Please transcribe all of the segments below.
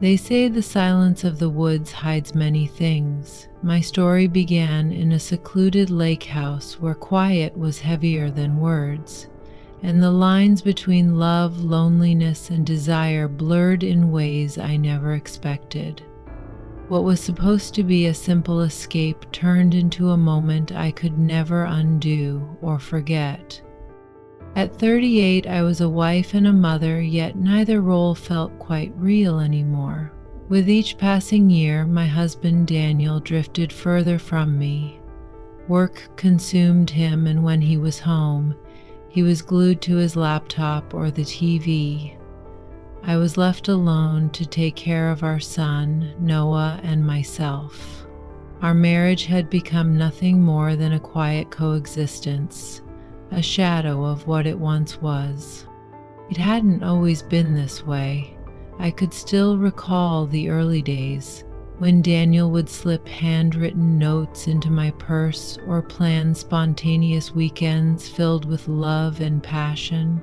They say the silence of the woods hides many things. My story began in a secluded lake house where quiet was heavier than words, and the lines between love, loneliness, and desire blurred in ways I never expected. What was supposed to be a simple escape turned into a moment I could never undo or forget. At 38, I was a wife and a mother, yet neither role felt quite real anymore. With each passing year, my husband Daniel drifted further from me. Work consumed him, and when he was home, he was glued to his laptop or the TV. I was left alone to take care of our son, Noah, and myself. Our marriage had become nothing more than a quiet coexistence, a shadow of what it once was. It hadn't always been this way. I could still recall the early days when Daniel would slip handwritten notes into my purse or plan spontaneous weekends filled with love and passion.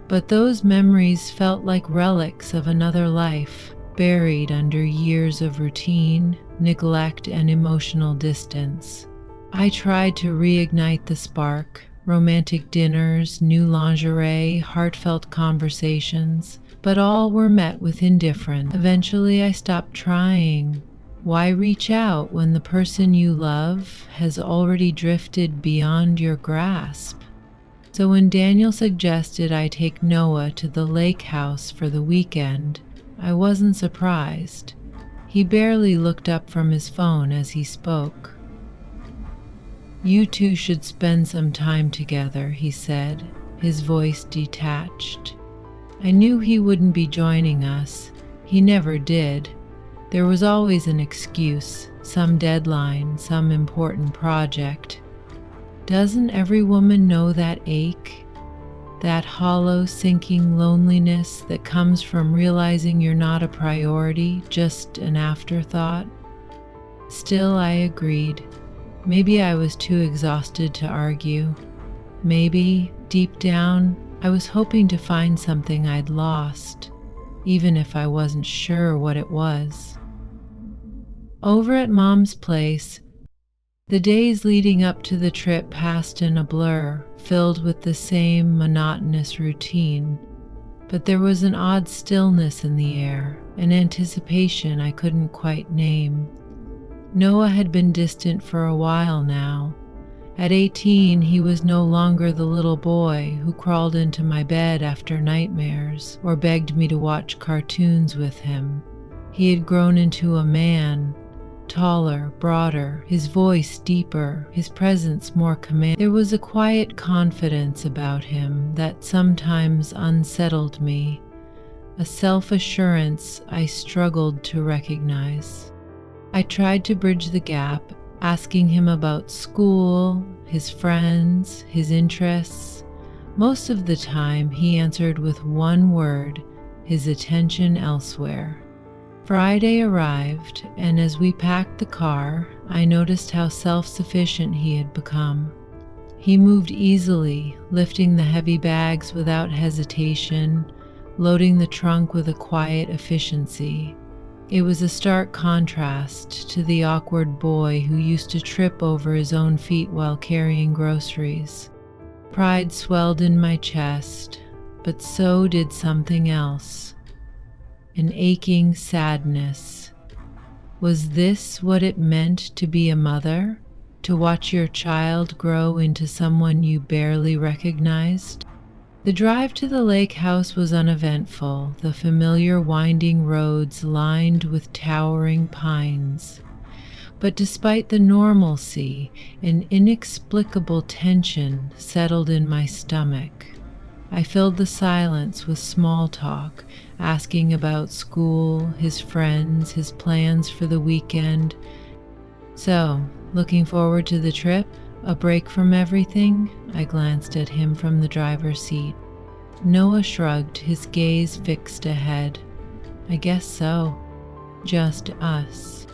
But those memories felt like relics of another life, buried under years of routine, neglect, and emotional distance. I tried to reignite the spark. Romantic dinners, new lingerie, heartfelt conversations, but all were met with indifference. Eventually, I stopped trying. Why reach out when the person you love has already drifted beyond your grasp? So when Daniel suggested I take Noah to the lake house for the weekend, I wasn't surprised. He barely looked up from his phone as he spoke. "You two should spend some time together," he said, his voice detached. I knew he wouldn't be joining us. He never did. There was always an excuse, some deadline, some important project. Doesn't every woman know that ache? That hollow, sinking loneliness that comes from realizing you're not a priority, just an afterthought? Still, I agreed. Maybe I was too exhausted to argue. Maybe, deep down, I was hoping to find something I'd lost, even if I wasn't sure what it was. Over at Mom's place, the days leading up to the trip passed in a blur, filled with the same monotonous routine. But there was an odd stillness in the air, an anticipation I couldn't quite name. Noah had been distant for a while now. At 18, he was no longer the little boy who crawled into my bed after nightmares or begged me to watch cartoons with him. He had grown into a man, taller, broader, his voice deeper, his presence more commanding. There was a quiet confidence about him that sometimes unsettled me, a self-assurance I struggled to recognize. I tried to bridge the gap, asking him about school, his friends, his interests. Most of the time, he answered with one word, his attention elsewhere. Friday arrived, and as we packed the car, I noticed how self-sufficient he had become. He moved easily, lifting the heavy bags without hesitation, loading the trunk with a quiet efficiency. It was a stark contrast to the awkward boy who used to trip over his own feet while carrying groceries. Pride swelled in my chest, but so did something else. An aching sadness. Was this what it meant to be a mother? To watch your child grow into someone you barely recognized? The drive to the lake house was uneventful, the familiar winding roads lined with towering pines. But despite the normalcy, an inexplicable tension settled in my stomach. I filled the silence with small talk, asking about school, his friends, his plans for the weekend. "So, looking forward to the trip? A break from everything?" I glanced at him from the driver's seat. Noah shrugged, his gaze fixed ahead. "I guess so. Just us."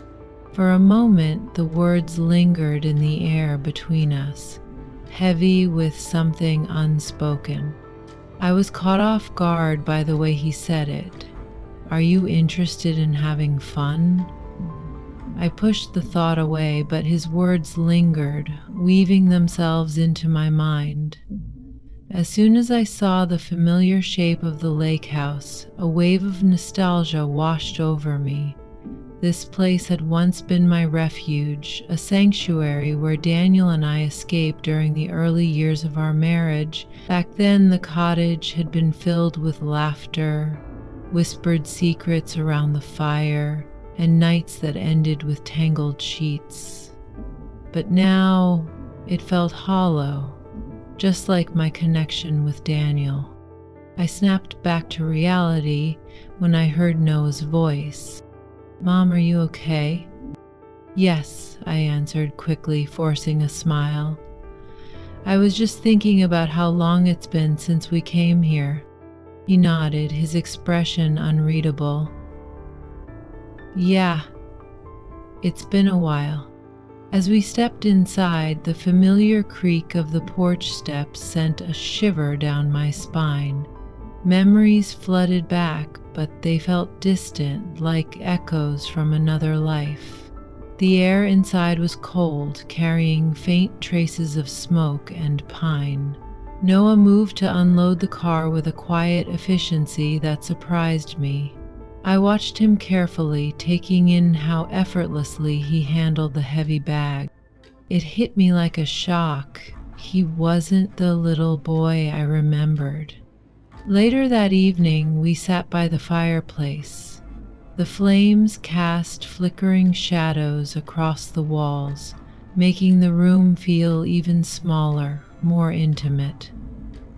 For a moment, the words lingered in the air between us, heavy with something unspoken. I was caught off guard by the way he said it. Are you interested in having fun? I pushed the thought away, but his words lingered, weaving themselves into my mind. As soon as I saw the familiar shape of the lake house, a wave of nostalgia washed over me. This place had once been my refuge, a sanctuary where Daniel and I escaped during the early years of our marriage. Back then, the cottage had been filled with laughter, whispered secrets around the fire, and nights that ended with tangled sheets. But now, it felt hollow, just like my connection with Daniel. I snapped back to reality when I heard Noah's voice. "Mom, are you okay?" "Yes," I answered quickly, forcing a smile. "I was just thinking about how long it's been since we came here." He nodded, his expression unreadable. "Yeah, it's been a while." As we stepped inside, the familiar creak of the porch steps sent a shiver down my spine. Memories flooded back, but they felt distant, like echoes from another life. The air inside was cold, carrying faint traces of smoke and pine. Noah moved to unload the car with a quiet efficiency that surprised me. I watched him carefully, taking in how effortlessly he handled the heavy bag. It hit me like a shock. He wasn't the little boy I remembered. Later that evening, we sat by the fireplace. The flames cast flickering shadows across the walls, making the room feel even smaller, more intimate.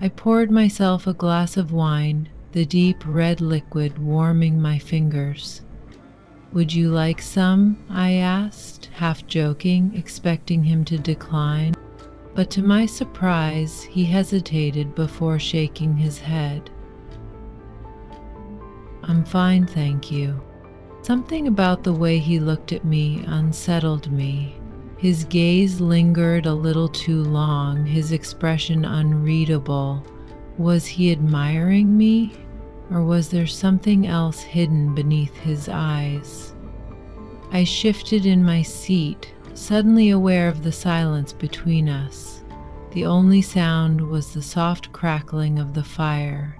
I poured myself a glass of wine, the deep red liquid warming my fingers. "Would you like some?" I asked, half joking, expecting him to decline. But to my surprise, he hesitated before shaking his head. "I'm fine, thank you." Something about the way he looked at me unsettled me. His gaze lingered a little too long, his expression unreadable. Was he admiring me, or was there something else hidden beneath his eyes? I shifted in my seat, suddenly aware of the silence between us. The only sound was the soft crackling of the fire.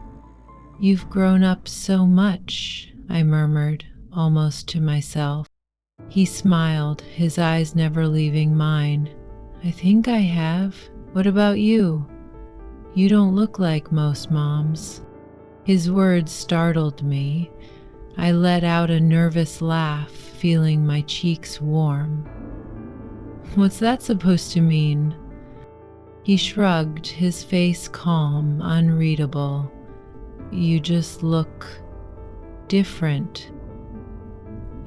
"You've grown up so much," I murmured, almost to myself. He smiled, his eyes never leaving mine. "I think I have. What about you? You don't look like most moms." His words startled me. I let out a nervous laugh, feeling my cheeks warm. "What's that supposed to mean?" He shrugged, his face calm, unreadable. "You just look different,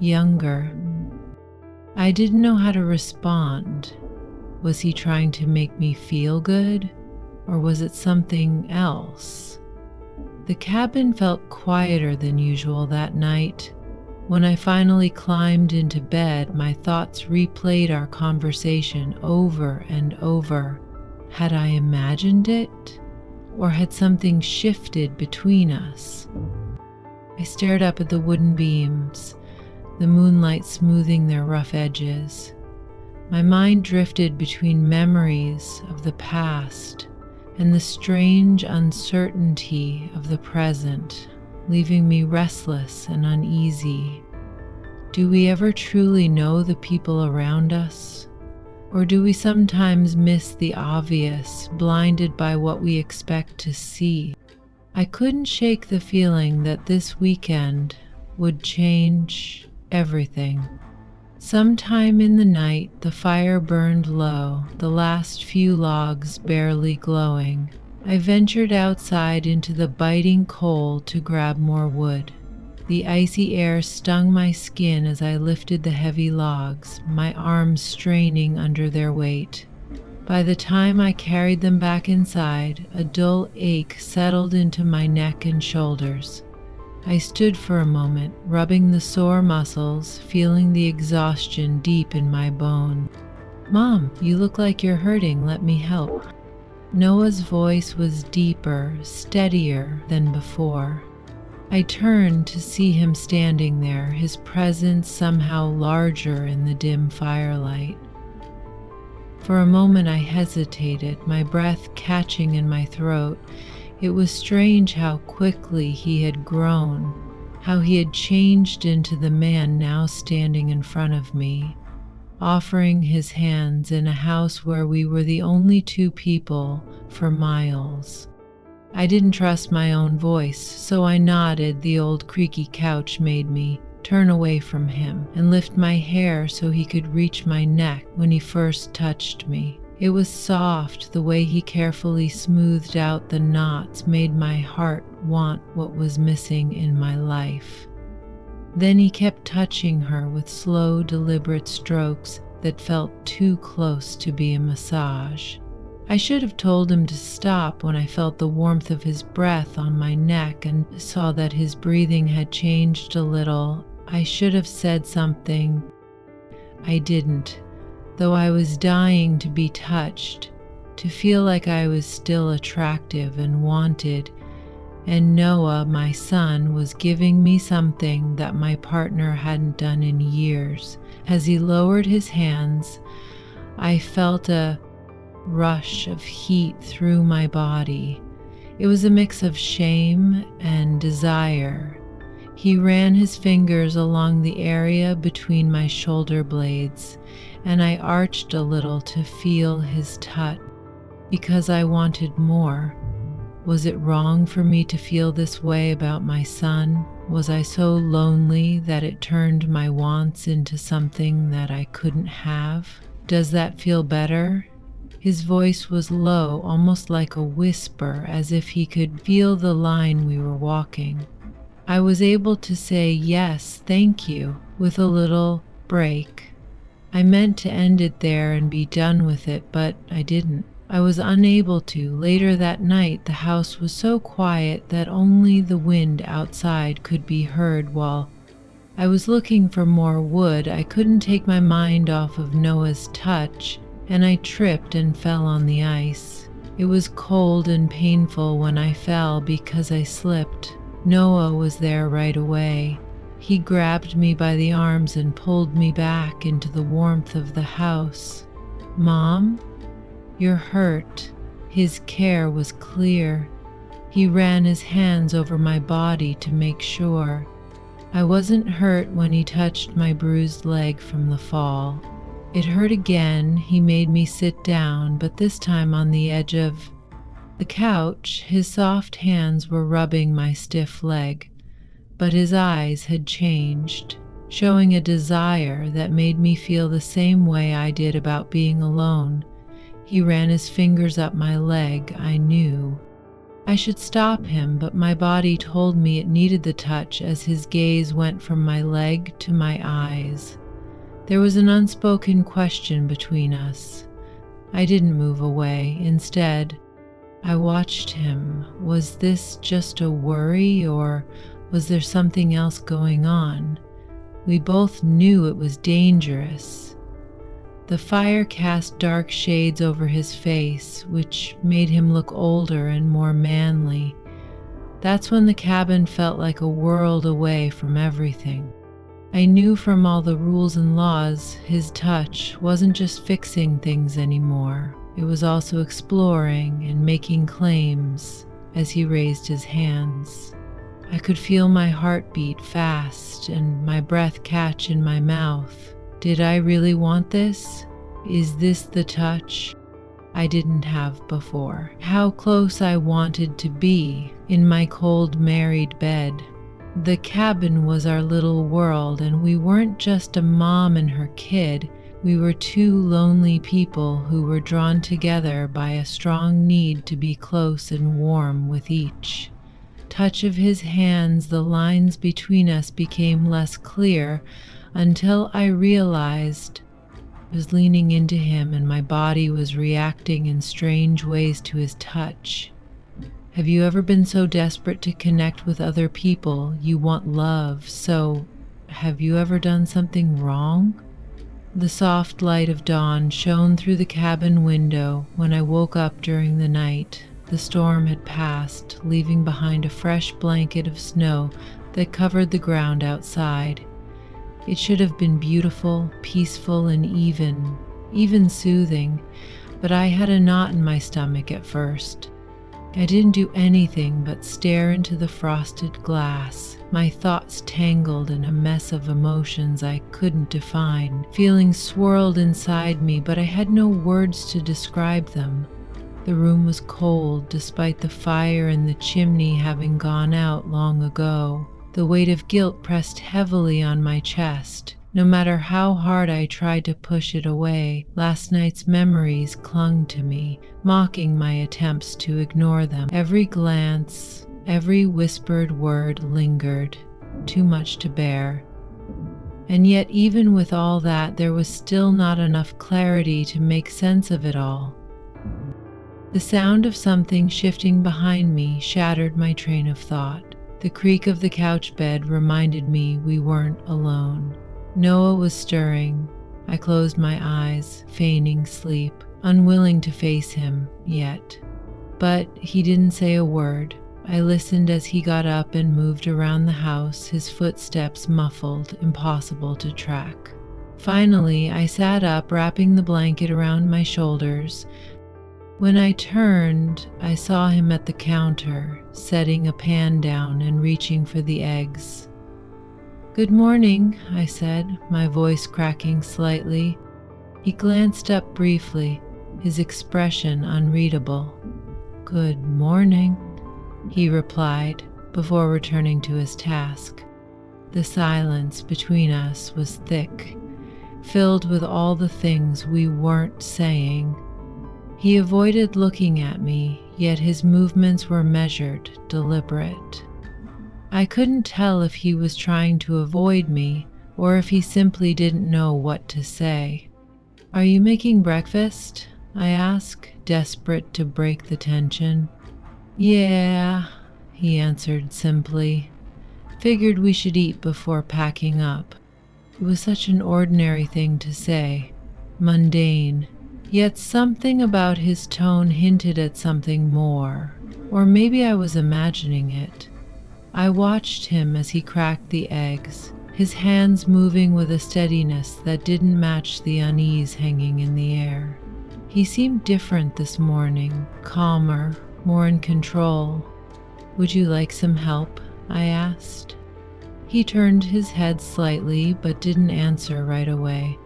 younger." I didn't know how to respond. Was he trying to make me feel good, or was it something else? The cabin felt quieter than usual that night. When I finally climbed into bed, my thoughts replayed our conversation over and over. Had I imagined it, or had something shifted between us? I stared up at the wooden beams, the moonlight smoothing their rough edges. My mind drifted between memories of the past and the strange uncertainty of the present, leaving me restless and uneasy. Do we ever truly know the people around us? Or do we sometimes miss the obvious, blinded by what we expect to see? I couldn't shake the feeling that this weekend would change everything. Sometime in the night, the fire burned low, the last few logs barely glowing. I ventured outside into the biting cold to grab more wood. The icy air stung my skin as I lifted the heavy logs, my arms straining under their weight. By the time I carried them back inside, a dull ache settled into my neck and shoulders. I stood for a moment, rubbing the sore muscles, feeling the exhaustion deep in my bone. "Mom, you look like you're hurting. Let me help." Noah's voice was deeper, steadier than before. I turned to see him standing there, his presence somehow larger in the dim firelight. For a moment I hesitated, my breath catching in my throat. It was strange how quickly he had grown, how he had changed into the man now standing in front of me, offering his hands in a house where we were the only two people for miles. I didn't trust my own voice, so I nodded. The old creaky couch made me turn away from him and lift my hair so he could reach my neck when he first touched me. It was soft. The way he carefully smoothed out the knots made my heart want what was missing in my life. Then he kept touching her with slow, deliberate strokes that felt too close to be a massage. I should have told him to stop when I felt the warmth of his breath on my neck and saw that his breathing had changed a little. I should have said something. I didn't, though I was dying to be touched, to feel like I was still attractive and wanted. And Noah, my son, was giving me something that my partner hadn't done in years. As he lowered his hands, I felt a rush of heat through my body. It was a mix of shame and desire. He ran his fingers along the area between my shoulder blades, and I arched a little to feel his touch because I wanted more. Was it wrong for me to feel this way about my son? Was I so lonely that it turned my wants into something that I couldn't have? Does that feel better? His voice was low, almost like a whisper, as if he could feel the line we were walking. I was able to say yes, thank you, with a little break. I meant to end it there and be done with it, but I didn't. I was unable to. Later that night, the house was so quiet that only the wind outside could be heard while I was looking for more wood. I couldn't take my mind off of Noah's touch, and I tripped and fell on the ice. It was cold and painful when I fell because I slipped. Noah was there right away. He grabbed me by the arms and pulled me back into the warmth of the house. "Mom, you're hurt." His care was clear. He ran his hands over my body to make sure. I wasn't hurt when he touched my bruised leg from the fall. It hurt again. He made me sit down, but this time on the edge of the couch. His soft hands were rubbing my stiff leg, but his eyes had changed, showing a desire that made me feel the same way I did about being alone. He ran his fingers up my leg. I knew I should stop him, but my body told me it needed the touch as his gaze went from my leg to my eyes. There was an unspoken question between us. I didn't move away. Instead, I watched him. Was this just a worry, or was there something else going on? We both knew it was dangerous. The fire cast dark shades over his face, which made him look older and more manly. That's when the cabin felt like a world away from everything. I knew from all the rules and laws, his touch wasn't just fixing things anymore. It was also exploring and making claims as he raised his hands. I could feel my heart beat fast and my breath catch in my mouth. Did I really want this? Is this the touch I didn't have before? How close I wanted to be in my cold married bed. The cabin was our little world, and we weren't just a mom and her kid. We were two lonely people who were drawn together by a strong need to be close and warm with each touch of his hands. The lines between us became less clear until I realized I was leaning into him and my body was reacting in strange ways to his touch. Have you ever been so desperate to connect with other people you want love? So, have you ever done something wrong? The soft light of dawn shone through the cabin window when I woke up during the night. the storm had passed, leaving behind a fresh blanket of snow that covered the ground outside. It should have been beautiful, peaceful, and even soothing, but I had a knot in my stomach at first. I didn't do anything but stare into the frosted glass, my thoughts tangled in a mess of emotions I couldn't define. Feelings swirled inside me, but I had no words to describe them. The room was cold, despite the fire in the chimney having gone out long ago. The weight of guilt pressed heavily on my chest. No matter how hard I tried to push it away, last night's memories clung to me, mocking my attempts to ignore them. Every glance, every whispered word lingered, too much to bear. And yet, even with all that, there was still not enough clarity to make sense of it all. The sound of something shifting behind me shattered my train of thought. The creak of the couch bed reminded me we weren't alone. Noah was stirring. I closed my eyes, feigning sleep, unwilling to face him yet. But he didn't say a word. I listened as he got up and moved around the house, his footsteps muffled, impossible to track. Finally, I sat up, wrapping the blanket around my shoulders. When I turned, I saw him at the counter, setting a pan down and reaching for the eggs. "Good morning," I said, my voice cracking slightly. He glanced up briefly, his expression unreadable. "Good morning," he replied, before returning to his task. The silence between us was thick, filled with all the things we weren't saying. He avoided looking at me, yet his movements were measured, deliberate. I couldn't tell if he was trying to avoid me or if he simply didn't know what to say. "Are you making breakfast?" I asked, desperate to break the tension. "Yeah," he answered simply. "Figured we should eat before packing up." It was such an ordinary thing to say, mundane, yet something about his tone hinted at something more, or maybe I was imagining it. I watched him as he cracked the eggs, his hands moving with a steadiness that didn't match the unease hanging in the air. He seemed different this morning, calmer, more in control. "Would you like some help?" I asked. He turned his head slightly but didn't answer right away.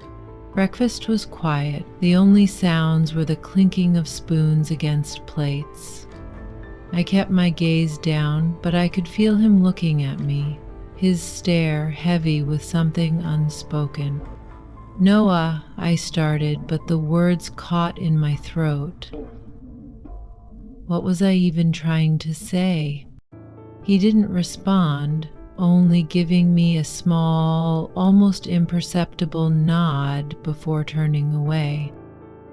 Breakfast was quiet. The only sounds were the clinking of spoons against plates. I kept my gaze down, but I could feel him looking at me, his stare heavy with something unspoken. "Noah," I started, but the words caught in my throat. What was I even trying to say? He didn't respond, only giving me a small, almost imperceptible nod before turning away.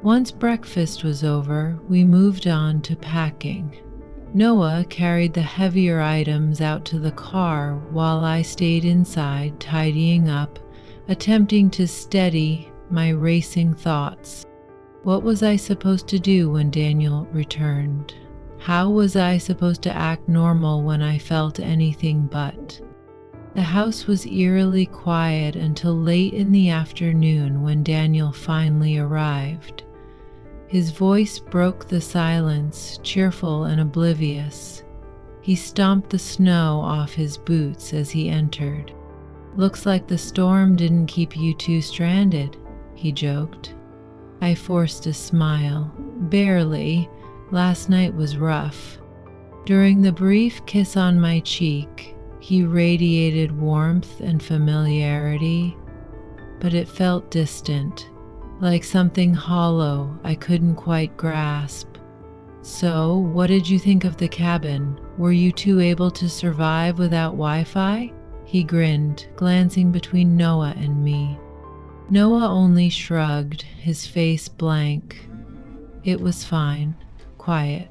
Once breakfast was over, we moved on to packing. Noah carried the heavier items out to the car while I stayed inside tidying up, attempting to steady my racing thoughts. What was I supposed to do when Daniel returned? How was I supposed to act normal when I felt anything but? The house was eerily quiet until late in the afternoon when Daniel finally arrived. His voice broke the silence, cheerful and oblivious. He stomped the snow off his boots as he entered. "Looks like the storm didn't keep you two stranded," he joked. I forced a smile. "Barely. Last night was rough." During the brief kiss on my cheek, he radiated warmth and familiarity, but it felt distant, like something hollow I couldn't quite grasp. "So, what did you think of the cabin? Were you two able to survive without Wi-Fi?" He grinned, glancing between Noah and me. Noah only shrugged, his face blank. It was fine, quiet.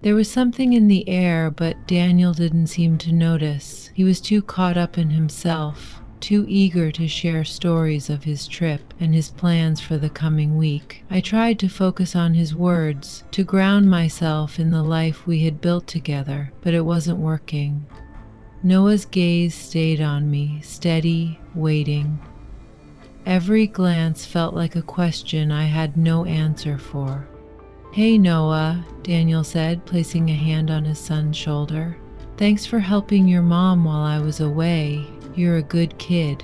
There was something in the air, but Daniel didn't seem to notice. He was too caught up in himself. too eager to share stories of his trip and his plans for the coming week. I tried to focus on his words, to ground myself in the life we had built together, but it wasn't working. Noah's gaze stayed on me, steady, waiting. Every glance felt like a question I had no answer for. "Hey, Noah," Daniel said, placing a hand on his son's shoulder. "Thanks for helping your mom while I was away. You're a good kid."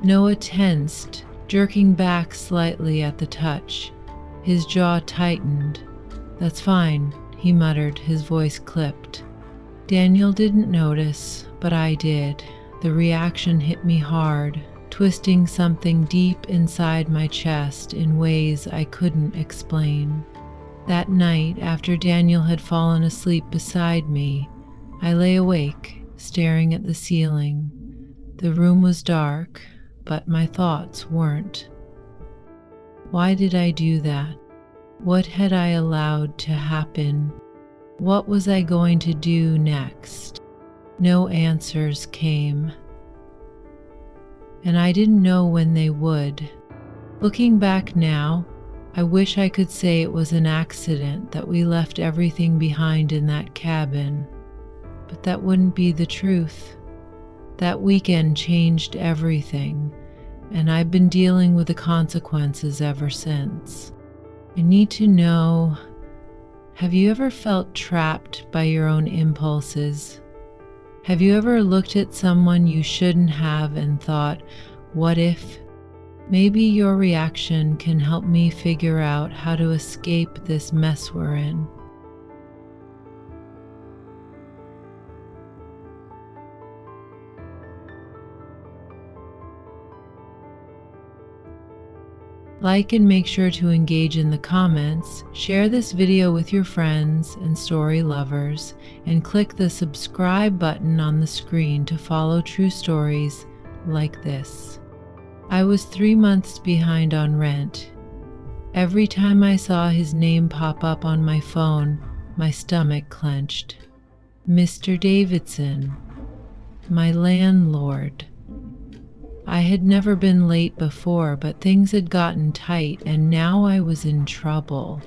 Noah tensed, jerking back slightly at the touch. His jaw tightened. "That's fine," he muttered, his voice clipped. Daniel didn't notice, but I did. The reaction hit me hard, twisting something deep inside my chest in ways I couldn't explain. That night, after Daniel had fallen asleep beside me, I lay awake, staring at the ceiling. The room was dark, but my thoughts weren't. Why did I do that? What had I allowed to happen? What was I going to do next? No answers came, and I didn't know when they would. Looking back now, I wish I could say it was an accident that we left everything behind in that cabin, but that wouldn't be the truth. That weekend changed everything, and I've been dealing with the consequences ever since. I need to know, have you ever felt trapped by your own impulses? Have you ever looked at someone you shouldn't have and thought, what if? Maybe your reaction can help me figure out how to escape this mess we're in. Like and make sure to engage in the comments, share this video with your friends and story lovers, and click the subscribe button on the screen to follow true stories like this. I was 3 months behind on rent. Every time I saw his name pop up on my phone, my stomach clenched. Mr. Davidson, my landlord. I had never been late before, but things had gotten tight and now I was in trouble.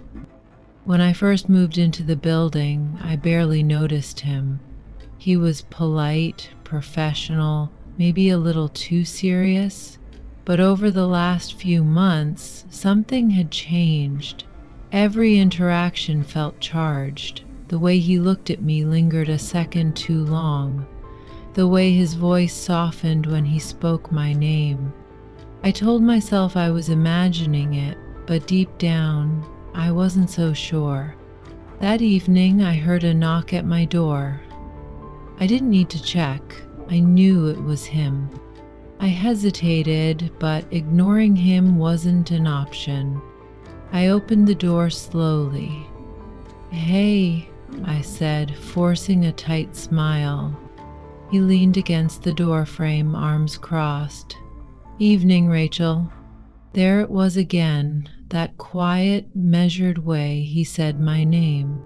When I first moved into the building, I barely noticed him. He was polite, professional, maybe a little too serious. But over the last few months, something had changed. Every interaction felt charged. The way he looked at me lingered a second too long. The way his voice softened when he spoke my name. I told myself I was imagining it, but deep down, I wasn't so sure. That evening, I heard a knock at my door. I didn't need to check. I knew it was him. I hesitated, but ignoring him wasn't an option. I opened the door slowly. "Hey," I said, forcing a tight smile. He leaned against the door frame, arms crossed. "Evening, Rachel." There it was again, that quiet, measured way he said my name.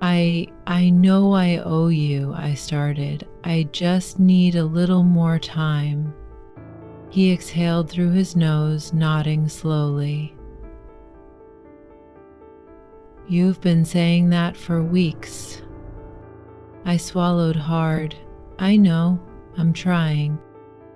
I know I owe you," I started. "I just need a little more time." He exhaled through his nose, nodding slowly. "You've been saying that for weeks." I swallowed hard. "I know, I'm trying."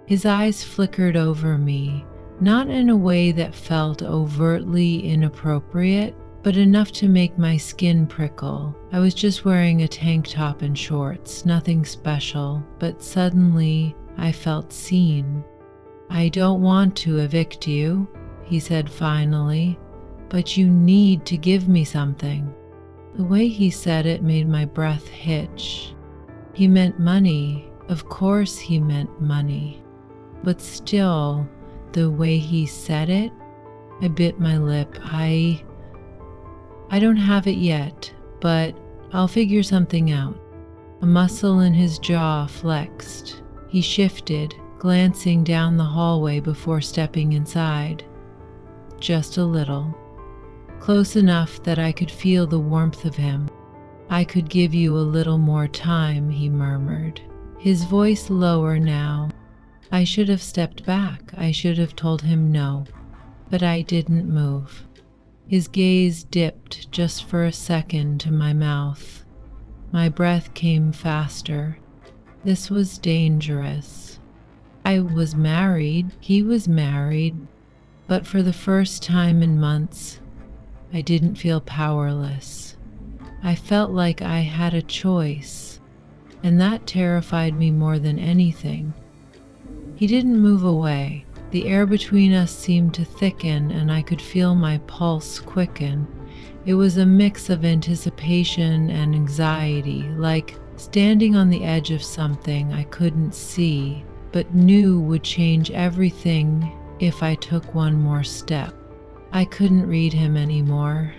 His eyes flickered over me, not in a way that felt overtly inappropriate, but enough to make my skin prickle. I was just wearing a tank top and shorts, nothing special, but suddenly I felt seen. "I don't want to evict you," he said finally, "but you need to give me something." The way he said it made my breath hitch. He meant money. Of course he meant money. But still, the way he said it, I bit my lip. I don't have it yet, but I'll figure something out." A muscle in his jaw flexed. He shifted, glancing down the hallway before stepping inside. Just a little. Close enough that I could feel the warmth of him. "I could give you a little more time," he murmured, his voice lower now. I should have stepped back. I should have told him no, but I didn't move. His gaze dipped just for a second to my mouth. My breath came faster. This was dangerous. I was married, he was married, but for the first time in months, I didn't feel powerless. I felt like I had a choice, and that terrified me more than anything. He didn't move away. The air between us seemed to thicken, and I could feel my pulse quicken. It was a mix of anticipation and anxiety, like standing on the edge of something I couldn't see, but knew would change everything if I took one more step. I couldn't read him anymore.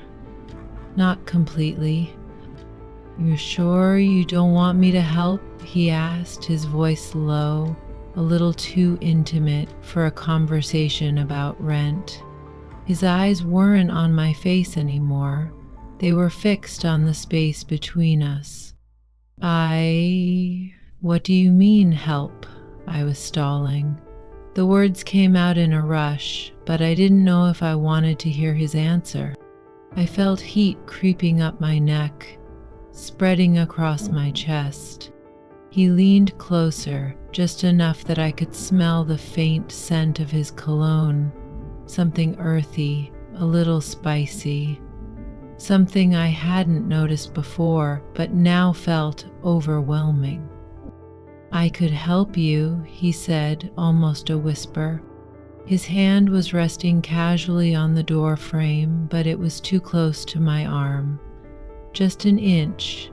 Not completely. "You sure you don't want me to help?" he asked, his voice low, a little too intimate for a conversation about rent. His eyes weren't on my face anymore. They were fixed on the space between us. What do you mean, help?" I was stalling. The words came out in a rush, but I didn't know if I wanted to hear his answer. I felt heat creeping up my neck, spreading across my chest. He leaned closer, just enough that I could smell the faint scent of his cologne, something earthy, a little spicy, something I hadn't noticed before but now felt overwhelming. "I could help you," he said, almost a whisper. His hand was resting casually on the door frame, but it was too close to my arm. Just an inch,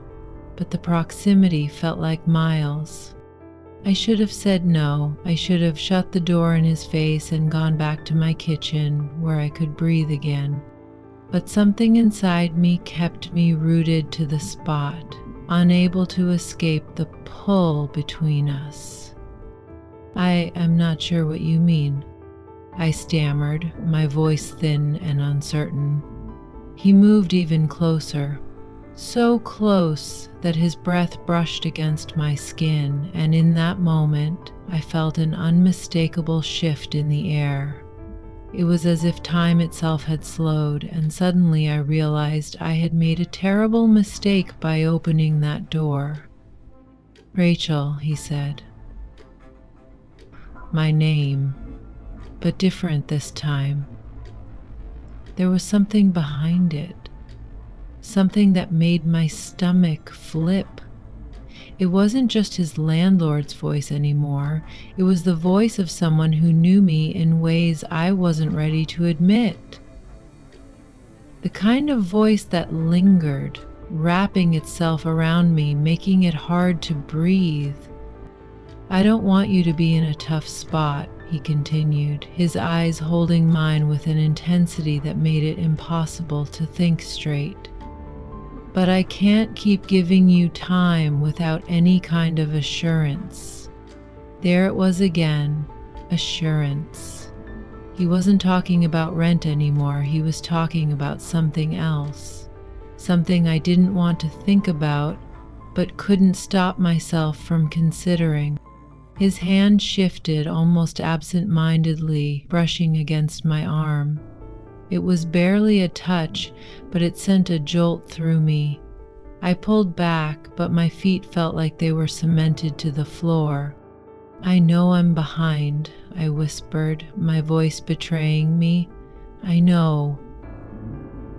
but the proximity felt like miles. I should have said no. I should have shut the door in his face and gone back to my kitchen where I could breathe again. But something inside me kept me rooted to the spot, unable to escape the pull between us. I'm not sure what you mean," I stammered, my voice thin and uncertain. He moved even closer, so close that his breath brushed against my skin, and in that moment, I felt an unmistakable shift in the air. It was as if time itself had slowed, and suddenly I realized I had made a terrible mistake by opening that door. "Rachel," he said. My name, but different this time. There was something behind it, something that made my stomach flip. It wasn't just his landlord's voice anymore. It was the voice of someone who knew me in ways I wasn't ready to admit. The kind of voice that lingered, wrapping itself around me, making it hard to breathe. "I don't want you to be in a tough spot," he continued, his eyes holding mine with an intensity that made it impossible to think straight. "But I can't keep giving you time without any kind of assurance." There it was again, assurance. He wasn't talking about rent anymore. He was talking about something else, something I didn't want to think about, but couldn't stop myself from considering. His hand shifted almost absent-mindedly, brushing against my arm. It was barely a touch, but it sent a jolt through me. I pulled back, but my feet felt like they were cemented to the floor. "I know I'm behind," I whispered, my voice betraying me. "I know.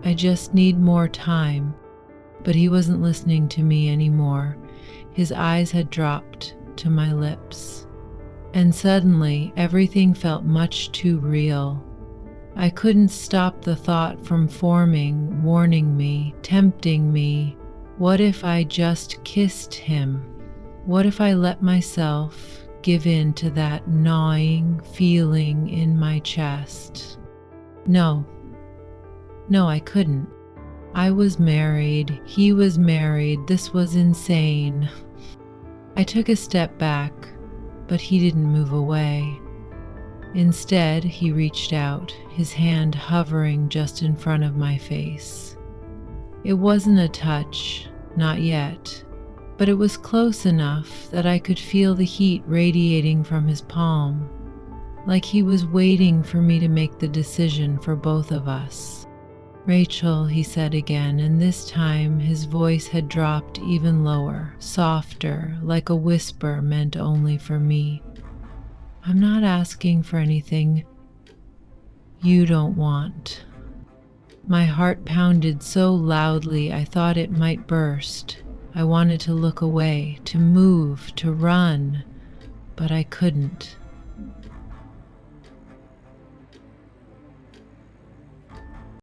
I just need more time." But he wasn't listening to me anymore. His eyes had dropped to my lips. And suddenly, everything felt much too real. I couldn't stop the thought from forming, warning me, tempting me. What if I just kissed him? What if I let myself give in to that gnawing feeling in my chest? No, I couldn't. I was married. He was married. This was insane. I took a step back, but he didn't move away. Instead, he reached out, his hand hovering just in front of my face. It wasn't a touch, not yet, but it was close enough that I could feel the heat radiating from his palm, like he was waiting for me to make the decision for both of us. "Rachel," he said again, and this time his voice had dropped even lower, softer, like a whisper meant only for me. "I'm not asking for anything you don't want." My heart pounded so loudly I thought it might burst. I wanted to look away, to move, to run, but I couldn't.